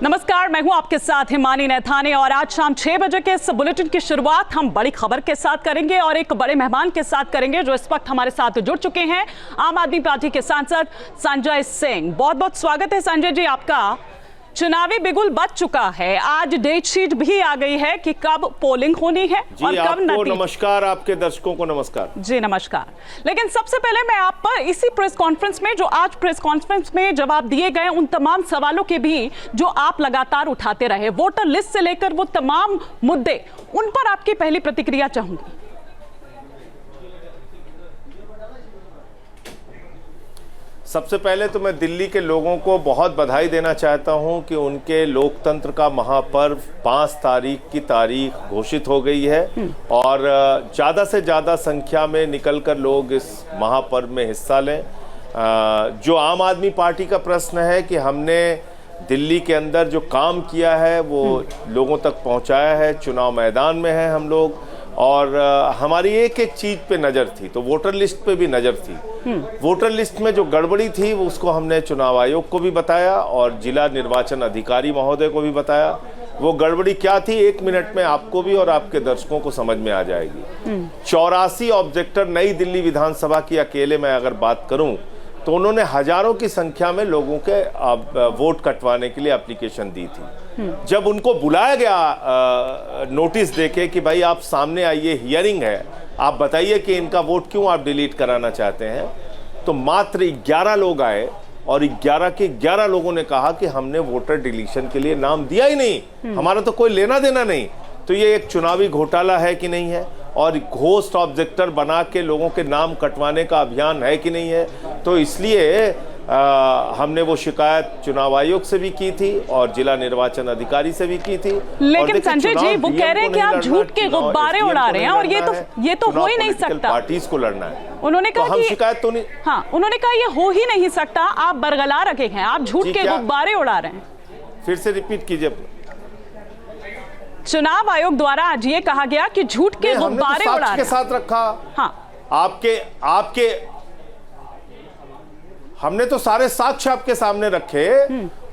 नमस्कार, मैं हूं आपके साथ हिमानी नैथानी और आज शाम 6 बजे के इस बुलेटिन की शुरुआत हम बड़ी खबर के साथ करेंगे और एक बड़े मेहमान के साथ करेंगे जो इस वक्त हमारे साथ जुड़ चुके हैं। आम आदमी पार्टी के सांसद संजय सिंह, बहुत बहुत स्वागत है संजय जी आपका। चुनावी बिगुल बच चुका है, आज डेट शीट भी आ गई है कि कब पोलिंग होनी है और कब नतीजे। नमस्कार, आपके दर्शकों को नमस्कार जी नमस्कार। लेकिन सबसे पहले मैं आप पर इसी प्रेस कॉन्फ्रेंस में, जो आज प्रेस कॉन्फ्रेंस में जवाब दिए गए उन तमाम सवालों के भी जो आप लगातार उठाते रहे, वोटर लिस्ट से लेकर वो तमाम मुद्दे, उन पर आपकी पहली प्रतिक्रिया चाहूंगी। सबसे पहले तो मैं दिल्ली के लोगों को बहुत बधाई देना चाहता हूं कि उनके लोकतंत्र का महापर्व 5 तारीख की तारीख घोषित हो गई है और ज़्यादा से ज़्यादा संख्या में निकलकर लोग इस महापर्व में हिस्सा लें। जो आम आदमी पार्टी का प्रश्न है कि हमने दिल्ली के अंदर जो काम किया है वो लोगों तक पहुंचाया है, चुनाव मैदान में है हम लोग, और हमारी एक एक चीज पे नज़र थी, तो वोटर लिस्ट पे भी नज़र थी। वोटर लिस्ट में जो गड़बड़ी थी उसको हमने चुनाव आयोग को भी बताया और जिला निर्वाचन अधिकारी महोदय को भी बताया। वो गड़बड़ी क्या थी 1 मिनट में आपको भी और आपके दर्शकों को समझ में आ जाएगी। 84 ऑब्जेक्टर नई दिल्ली विधानसभा की अकेले मैं अगर बात करूं तो उन्होंने हजारों की संख्या में लोगों के वोट कटवाने के लिए एप्लीकेशन दी थी। जब उनको बुलाया गया नोटिस देके कि भाई आप सामने आइए, हियरिंग है, आप बताइए कि इनका वोट क्यों आप डिलीट कराना चाहते हैं, तो मात्र 11 लोग आए और 11 के 11 लोगों ने कहा कि हमने वोटर डिलीशन के लिए नाम दिया ही नहीं, हमारा तो कोई लेना देना नहीं। तो ये एक चुनावी घोटाला है कि नहीं है, और घोस्ट ऑब्जेक्टर बना के लोगों के नाम कटवाने का अभियान है कि नहीं है। तो इसलिए हमने वो शिकायत चुनाव आयोग से भी की थी और जिला निर्वाचन अधिकारी से भी की थी। लेकिन संजय जी वो कह रहे हैं कि आप झूठ के गुब्बारे उड़ा रहे हैं और ये तो हो ही नहीं सकता। पार्टीज को लड़ना है, उन्होंने कहा हम शिकायत तो नहीं, हाँ उन्होंने कहा ये हो ही नहीं सकता, आप बरगला रखे हैं, आप झूठ के गुब्बारे उड़ा रहे हैं। फिर से रिपीट कीजिए। चुनाव आयोग द्वारा आज ये कहा गया कि झूठ के गुब्बारे उड़ा रहे हैं। के साथ रखा, हाँ आपके हमने तो सारे साक्ष्य आपके सामने रखे,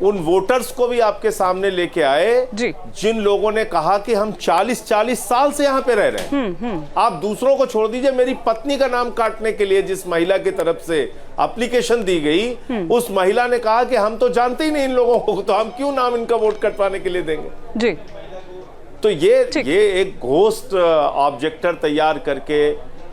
उन वोटर्स को भी आपके सामने लेके आए जिन लोगों ने कहा कि हम 40 साल से यहाँ पे रह रहे हैं। आप दूसरों को छोड़ दीजिए, मेरी पत्नी का नाम काटने के लिए जिस महिला की तरफ से एप्लीकेशन दी गई, उस महिला ने कहा कि हम तो जानते ही नहीं इन लोगों को, तो हम क्यों नाम इनका वोट कटवाने के लिए देंगे जी। तो ये एक घोस्ट ऑब्जेक्टर तैयार करके,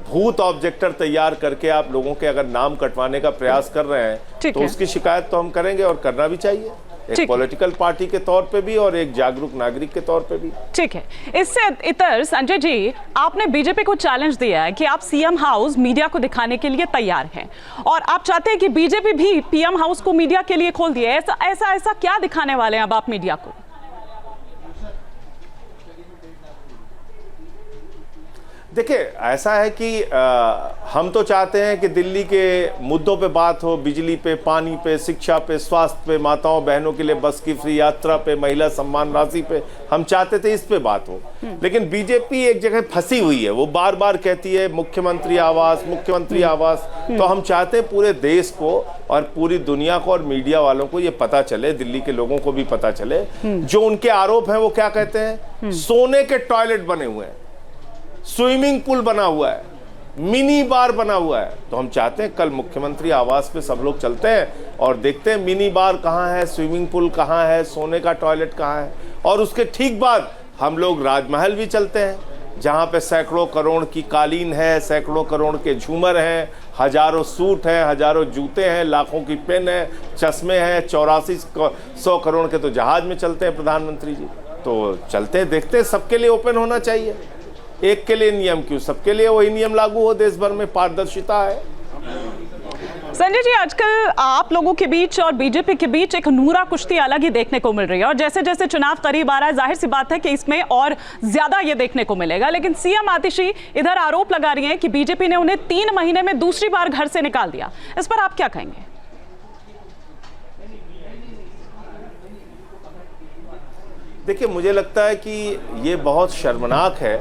भूत ऑब्जेक्टर तैयार करके आप लोगों के अगर नाम कटवाने का प्रयास कर रहे हैं तो उसकी शिकायत तो हम करेंगे और करना भी चाहिए, एक पॉलिटिकल पार्टी के तौर पे भी और एक जागरूक नागरिक के तौर पे भी। ठीक है, इससे इतर संजय जी, आपने बीजेपी को चैलेंज दिया है कि आप सीएम हाउस मीडिया को दिखाने के लिए तैयार हैं और आप चाहते हैं कि बीजेपी भी पीएम हाउस को मीडिया के लिए खोल दिए। ऐसा क्या दिखाने वाले हैं अब आप मीडिया को? देखिए, ऐसा है कि हम तो चाहते हैं कि दिल्ली के मुद्दों पे बात हो, बिजली पे, पानी पे, शिक्षा पे, स्वास्थ्य पे, माताओं बहनों के लिए बस की फ्री यात्रा पे, महिला सम्मान राशि पे, हम चाहते थे इस पे बात हो। लेकिन बीजेपी एक जगह फंसी हुई है, वो बार बार कहती है मुख्यमंत्री आवास, मुख्यमंत्री आवास। तो हम चाहते हैं पूरे देश को और पूरी दुनिया को और मीडिया वालों को ये पता चले, दिल्ली के लोगों को भी पता चले, जो उनके आरोप हैं वो क्या कहते हैं। सोने के टॉयलेट बने हुए हैं, स्विमिंग पूल बना हुआ है, मिनी बार बना हुआ है। तो हम चाहते हैं कल मुख्यमंत्री आवास पे सब लोग चलते हैं और देखते हैं मिनी बार कहाँ है, स्विमिंग पूल कहाँ है, सोने का टॉयलेट कहाँ है। और उसके ठीक बाद हम लोग राजमहल भी चलते हैं जहाँ पे सैकड़ों करोड़ की कालीन है, सैकड़ों करोड़ के झूमर हैं, हजारों सूट हैं, हजारों जूते हैं, लाखों की पेन है, चश्मे हैं, 8400 करोड़ के तो जहाज में चलते हैं प्रधानमंत्री जी। तो चलते हैं, देखते हैं, सबके लिए ओपन होना चाहिए। एक के लिए नियम क्यों, सबके लिए वही नियम लागू हो, देश भर में पारदर्शिता है। संजय जी, आजकल आप लोगों के बीच और बीजेपी के बीच एक नूरा कुश्ती अलग ही देखने को मिल रही है और जैसे जैसे चुनाव करीब आ रहा है, जाहिर सी बात है कि इसमें और ज्यादा ये देखने को मिलेगा। लेकिन सीएम आतिशी इधर आरोप लगा रही हैं कि बीजेपी ने उन्हें 3 महीने में दूसरी बार घर से निकाल दिया। इस पर आप क्या कहेंगे? देखिए, मुझे लगता है कि ये बहुत शर्मनाक है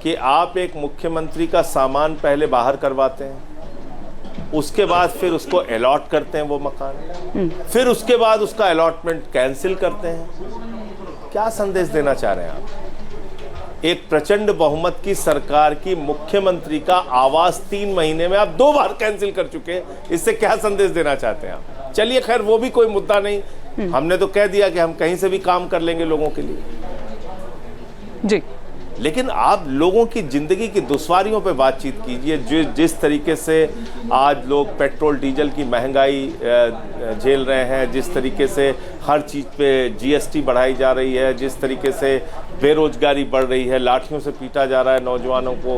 कि आप एक मुख्यमंत्री का सामान पहले बाहर करवाते हैं, उसके बाद फिर उसको अलॉट करते हैं वो मकान, फिर उसके बाद उसका अलॉटमेंट कैंसिल करते हैं। क्या संदेश देना चाह रहे हैं आप? एक प्रचंड बहुमत की सरकार की मुख्यमंत्री का आवास 3 महीने में आप 2 बार कैंसिल कर चुके हैं। इससे क्या संदेश देना चाहते हैं आप? चलिए खैर, वो भी कोई मुद्दा नहीं, हमने तो कह दिया कि हम कहीं से भी काम कर लेंगे लोगों के लिए जी। लेकिन आप लोगों की जिंदगी की दुश्वारियों पे बातचीत कीजिए। जिस तरीके से आज लोग पेट्रोल डीजल की महंगाई झेल रहे हैं, जिस तरीके से हर चीज़ पे जीएसटी बढ़ाई जा रही है, जिस तरीके से बेरोजगारी बढ़ रही है, लाठियों से पीटा जा रहा है नौजवानों को,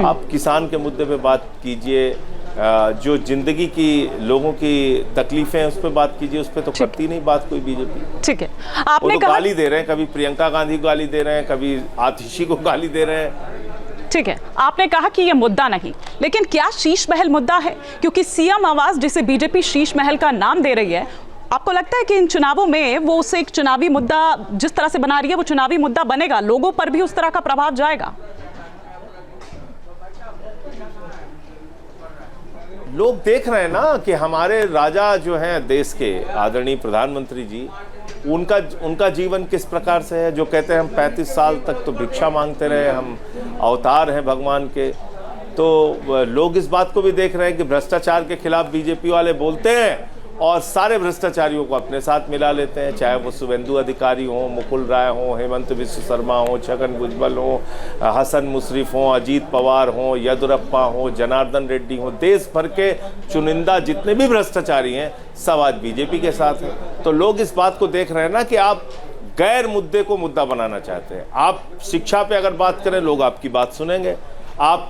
आप किसान के मुद्दे पे बात कीजिए, जो जिंदगी की लोगों की तकलीफें हैं उस पर बात कीजिए। उस पर तो करती नहीं बात कोई बीजेपी। ठीक है, आपने कहा गाली दे रहे हैं, कभी प्रियंका गांधी को गाली दे रहे हैं, कभी आतिशी को गाली दे रहे हैं। ठीक है, आपने कहा कि ये मुद्दा नहीं, लेकिन क्या शीश महल मुद्दा है? क्योंकि सीएम आवास जिसे बीजेपी शीश महल का नाम दे रही है, आपको लगता है कि इन चुनावों में वो उसे एक चुनावी मुद्दा जिस तरह से बना रही है वो चुनावी मुद्दा बनेगा, लोगों पर भी उस तरह का प्रभाव जाएगा? लोग देख रहे हैं ना कि हमारे राजा जो हैं देश के, आदरणीय प्रधानमंत्री जी, उनका जीवन किस प्रकार से है। जो कहते हैं हम 35 साल तक तो भिक्षा मांगते रहे, हम अवतार हैं भगवान के। तो लोग इस बात को भी देख रहे हैं कि भ्रष्टाचार के खिलाफ बीजेपी वाले बोलते हैं और सारे भ्रष्टाचारियों को अपने साथ मिला लेते हैं, चाहे वो शुभेंदु अधिकारी हो, मुकुल राय हो, हेमंत विश्व शर्मा हो, छगन भुजबल हो, हसन मुशर्रफ हो, अजीत पवार हो, येदुरप्पा हो, जनार्दन रेड्डी हो। देश भर के चुनिंदा जितने भी भ्रष्टाचारी हैं सब आज बीजेपी के साथ हैं। तो लोग इस बात को देख रहे हैं ना कि आप गैर मुद्दे को मुद्दा बनाना चाहते हैं। आप शिक्षा पे अगर बात करें, लोग आपकी बात सुनेंगे। आप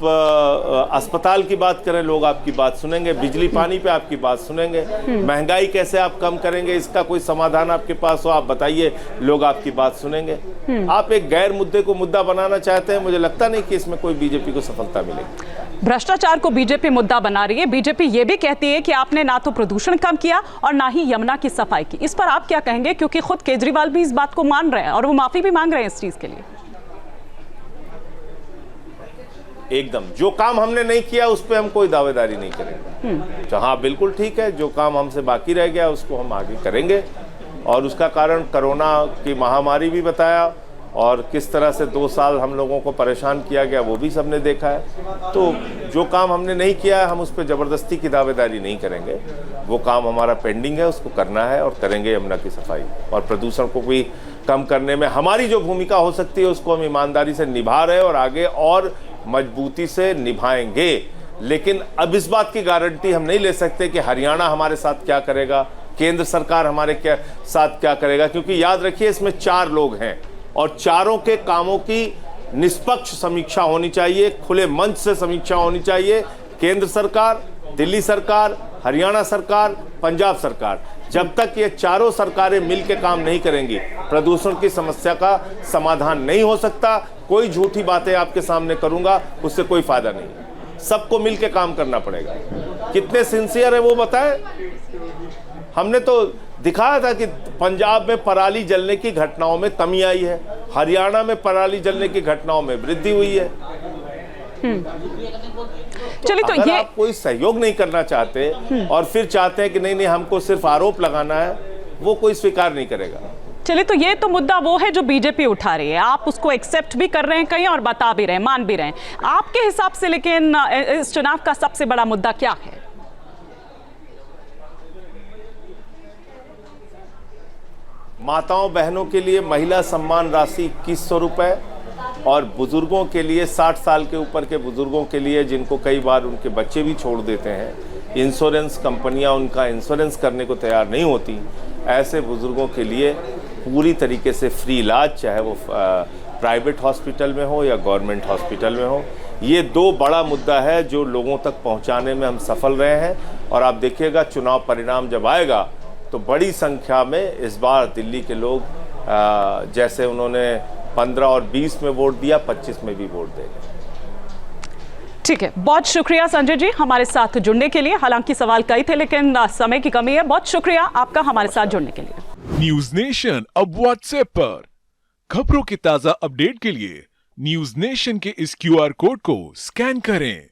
अस्पताल की बात करें, लोग आपकी बात सुनेंगे। बिजली पानी पे आपकी बात सुनेंगे। महंगाई कैसे आप कम करेंगे, इसका कोई समाधान आपके पास हो, आप बताइए, लोग आपकी बात सुनेंगे। आप एक गैर मुद्दे को मुद्दा बनाना चाहते हैं। मुझे लगता नहीं कि इसमें कोई बीजेपी को सफलता मिलेगी। भ्रष्टाचार को बीजेपी मुद्दा बना रही है। बीजेपी ये भी कहती है कि आपने ना तो प्रदूषण कम किया और ना ही यमुना की सफाई की। इस पर आप क्या कहेंगे? क्योंकि खुद केजरीवाल भी इस बात को मान रहे हैं और वो माफी भी मांग रहे हैं इस चीज के लिए। एकदम, जो काम हमने नहीं किया उस पर हम कोई दावेदारी नहीं करेंगे। तो हाँ, बिल्कुल ठीक है, जो काम हमसे बाकी रह गया उसको हम आगे करेंगे। और उसका कारण कोरोना की महामारी भी बताया, और किस तरह से 2 साल हम लोगों को परेशान किया गया वो भी सबने देखा है। तो जो काम हमने नहीं किया है, हम उस पर ज़बरदस्ती की दावेदारी नहीं करेंगे। वो काम हमारा पेंडिंग है, उसको करना है और करेंगे। यमुना की सफाई और प्रदूषण को भी कम करने में हमारी जो भूमिका हो सकती है उसको हम ईमानदारी से निभा रहे हैं और आगे और मजबूती से निभाएंगे। लेकिन अब इस बात की गारंटी हम नहीं ले सकते कि हरियाणा हमारे साथ क्या करेगा, केंद्र सरकार हमारे साथ क्या करेगा, क्योंकि याद रखिए इसमें 4 लोग हैं और चारों के कामों की निष्पक्ष समीक्षा होनी चाहिए, खुले मंच से समीक्षा होनी चाहिए। केंद्र सरकार, दिल्ली सरकार, हरियाणा सरकार, पंजाब सरकार, जब तक ये चारों सरकारें मिलकर काम नहीं करेंगी, प्रदूषण की समस्या का समाधान नहीं हो सकता। कोई झूठी बातें आपके सामने करूंगा, उससे कोई फायदा नहीं। सबको मिलकर काम करना पड़ेगा। कितने सिंसियर है वो बताएं। हमने तो दिखाया था कि पंजाब में पराली जलने की घटनाओं में कमी आई है, हरियाणा में पराली जलने की घटनाओं में वृद्धि हुई है। चलिए, तो अगर ये आप कोई सहयोग नहीं करना चाहते और फिर चाहते हैं कि नहीं हमको सिर्फ आरोप लगाना है, वो कोई स्वीकार नहीं करेगा। चलिए, तो ये तो मुद्दा वो है जो बीजेपी उठा रही है, आप उसको एक्सेप्ट भी कर रहे हैं कहीं और बता भी रहे हैं, मान भी रहे हैं। आपके हिसाब से लेकिन इस चुनाव का सबसे बड़ा मुद्दा क्या है? माताओं बहनों के लिए महिला सम्मान राशि 2100 रुपए और बुजुर्गों के लिए 60 साल के ऊपर के बुजुर्गों के लिए, जिनको कई बार उनके बच्चे भी छोड़ देते हैं, इंश्योरेंस कंपनियां उनका इंश्योरेंस करने को तैयार नहीं होती, ऐसे बुजुर्गों के लिए पूरी तरीके से फ्री इलाज, चाहे वो प्राइवेट हॉस्पिटल में हो या गवर्नमेंट हॉस्पिटल में हो। ये 2 बड़ा मुद्दा है जो लोगों तक पहुंचाने में हम सफल रहे हैं। और आप देखिएगा चुनाव परिणाम जब आएगा तो बड़ी संख्या में इस बार दिल्ली के लोग जैसे उन्होंने 15 और 20 में वोट दिया, 25 में भी वोट देंगे। ठीक है, बहुत शुक्रिया संजय जी हमारे साथ जुड़ने के लिए। हालांकि सवाल कई थे लेकिन समय की कमी है। बहुत शुक्रिया आपका हमारे साथ जुड़ने के लिए। न्यूज नेशन अब व्हाट्सएप पर खबरों की ताजा अपडेट के लिए न्यूज नेशन के इस QR कोड को स्कैन करें।